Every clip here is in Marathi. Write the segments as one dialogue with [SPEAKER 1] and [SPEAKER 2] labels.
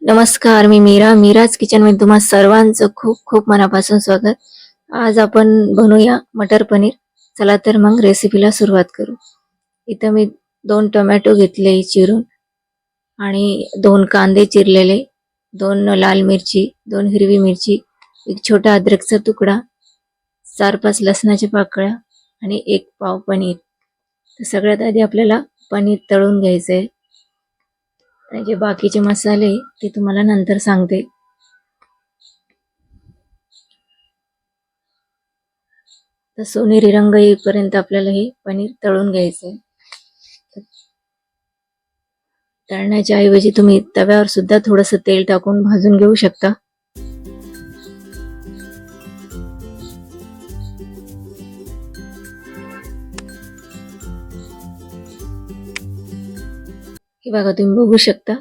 [SPEAKER 1] नमस्कार, मी मीराज किचनमध्ये तुम्हा सर्वांचं खूप खूप मनापासून स्वागत. आज आपण बनवूया मटर पनीर. चला तर मग रेसिपीला सुरुवात करू. इथं मी 2 टोमॅटो घेतले चिरून आणि 2 कांदे चिरलेले, 2 लाल मिरची, 2 हिरवी मिरची, एक छोटा अद्रकचा तुकडा, 4-5 लसणाच्या पाकळ्या आणि 1 पाव पनीर. तर सगळ्यात आधी आपल्याला पनीर तळून घ्यायचं आहे. आणि जे बाकीचे मसाले ते तुम्हाला नंतर सांगते. तर सोनेरी रंग येईपर्यंत आपल्याला हे पनीर तळून घ्यायचंय. तळण्याच्या ऐवजी तुम्ही तव्यावर सुद्धा थोडंसं तेल टाकून भाजून घेऊ शकता. हे बघा, तुम्ही बघू शकता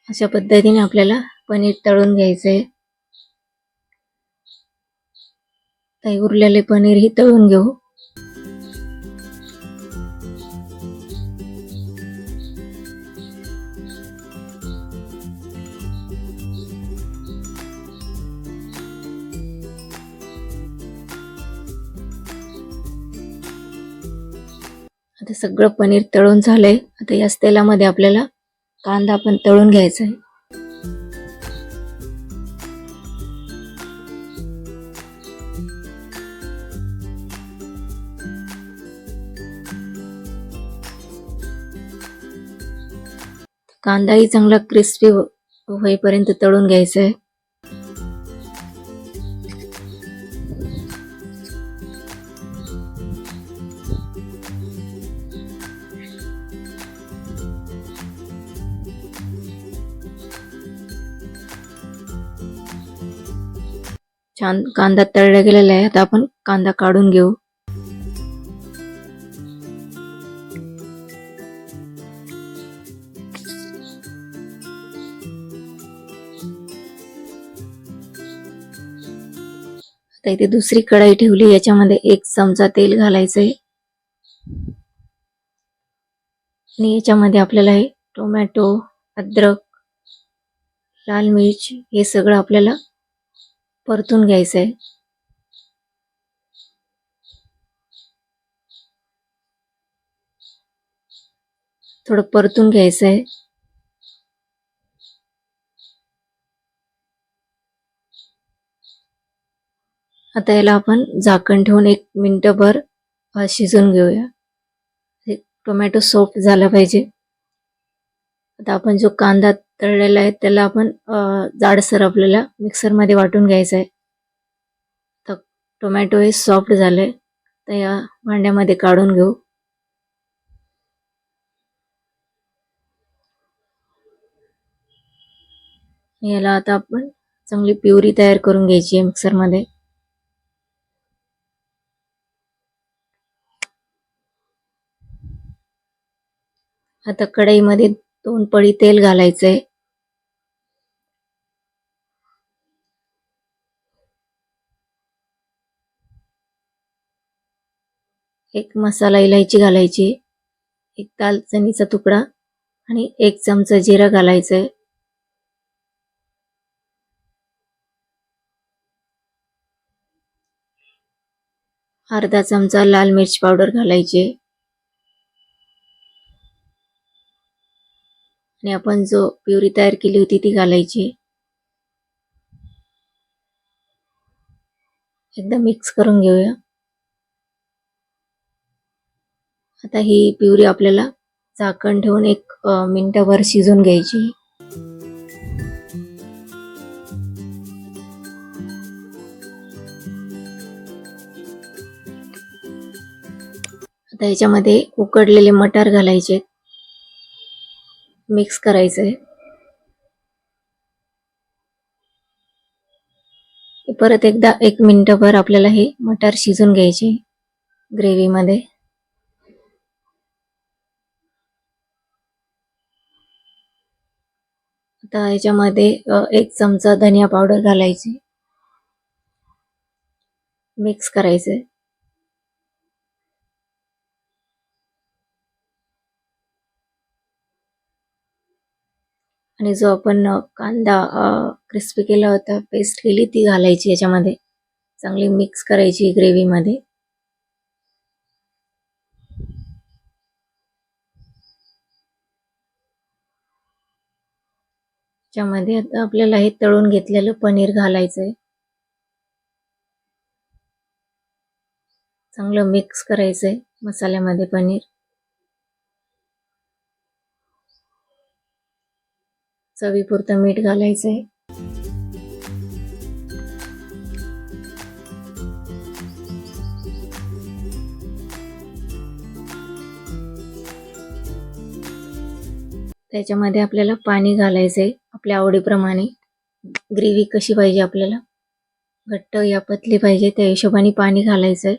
[SPEAKER 1] अशा पद्धतीने आपल्याला पनीर तळून घ्यायचंय. तर उरलेले पनीर ही तळून घेऊ. आता सगळं पनीर तळून झालंय. आता याच तेलामध्ये आपल्याला कांदा पण तळून घ्यायचा आहे. कांदाही चांगला क्रिस्पी होईपर्यंत तळून घ्यायचा आहे. छान कांदा तळला गेलेला आहे. आता आपण कांदा काढून घेऊ. आता इथे दुसरी कढाई ठेवली. याच्यामध्ये 1 चमचा तेल घालायचंय आणि याच्यामध्ये आपल्याला हे टोमॅटो, अद्रक, लाल मिर्च हे सगळं आपल्याला परतून घ्यायचंय. थोडं परतून घ्यायचंय. आता याला आपण झाकण ठेवून 1 मिनिटभर शिजून घेऊया. टोमॅटो सॉफ्ट झाला पाहिजे. आता आपण जो कांदा तळलेला आहे त्याला आपण जाडसर आपल्याला मिक्सर मध्ये वाटून घ्यायचा आहे. तर टोमॅटो हे सॉफ्ट झाले. तर या भांड्यामध्ये काढून घेऊ. याला आता आपण चांगली प्युरी तयार करून घ्यायची आहे मिक्सर मध्ये. आता कढईमध्ये 2 पळी तेल घालायचंय. एक मसाला इलायची घालायची, 1 दालचिनीचा तुकडा आणि 1 चमचा जिरा घालायचंय. अर्धा चमचा लाल मिर्च पावडर घालायची आणि आपण जो प्युरी तयार केली होती ती घालायची. एकदा मिक्स करून घेऊया. आता ही प्युरी आपल्याला झाकण ठेवून 1 मिनिटभर शिजून घ्यायची. आता याच्यामध्ये उकडलेले मटार घालायचे, मिक्स करायचंय. परत एकदा 1 मिनिटभर आपल्याला हे मटार शिजून घ्यायचे ग्रेव्ही मध्ये. आता याच्यामध्ये 1 चमचा धनिया पावडर घालायची, मिक्स करायचंय. आणि आणि जो आपण कांदा क्रिस्पी केला होता, पेस्ट केली ती घालायची याच्यामध्ये. चांगली मिक्स करायची ग्रेव्हीमध्ये. त्याच्यामध्ये आता आपल्याला हे तळून घेतलेलं पनीर घालायचंय. चांगलं मिक्स करायचंय मसाल्यामध्ये पनीर. चवीपुरतं मीठ घालायचंय. त्याच्यामध्ये आपल्याला पाणी घालायचंय आपल्या आवडीप्रमाणे. ग्रेव्ही कशी पाहिजे आपल्याला, घट्ट या पतली पाहिजे त्या हिशोबाने पाणी घालायचंय.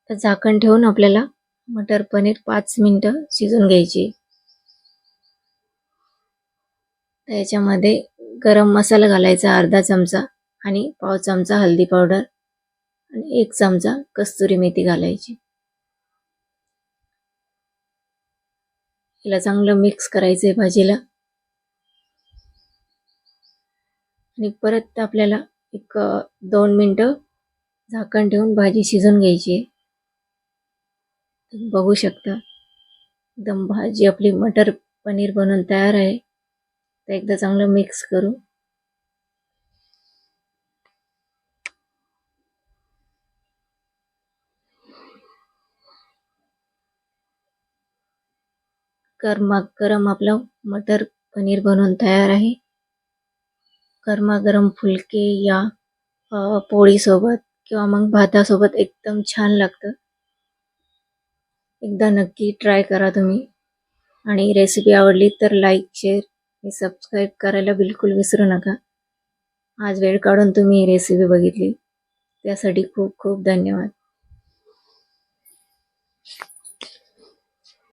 [SPEAKER 1] तर झाकण ठेवून आपल्याला मटर पनीर 5 मिनिटं शिजून घ्यायची. त्याच्यामध्ये गरम मसाला घालायचा अर्धा चमचा आणि पाव चमचा हळदी पावडर आणि 1 चमचा कस्तुरी मेथी घालायची. हिला चांगलं मिक्स करायचंय भाजीला. आणि परत आपल्याला एक 2 मिनिटं झाकण ठेवून भाजी शिजून घ्यायची. बघू शकता एकदम भाजी आपली मटर पनीर बनवून तयार आहे. तर एकदा चांगलं मिक्स करू. गरमागरम आपलं मटर पनीर बनवून तयार आहे. गरमागरम फुलके या पोळीसोबत किंवा मग भातासोबत एकदम छान लागतं. एकदा नक्की ट्राय करा तुम्ही. आणि रेसिपी आवडली तर लाईक, शेअर आणि सबस्क्राईब करायला बिलकुल विसरू नका. आज वेळ काढून तुम्ही ही रेसिपी बघितली त्यासाठी खूप खूप धन्यवाद.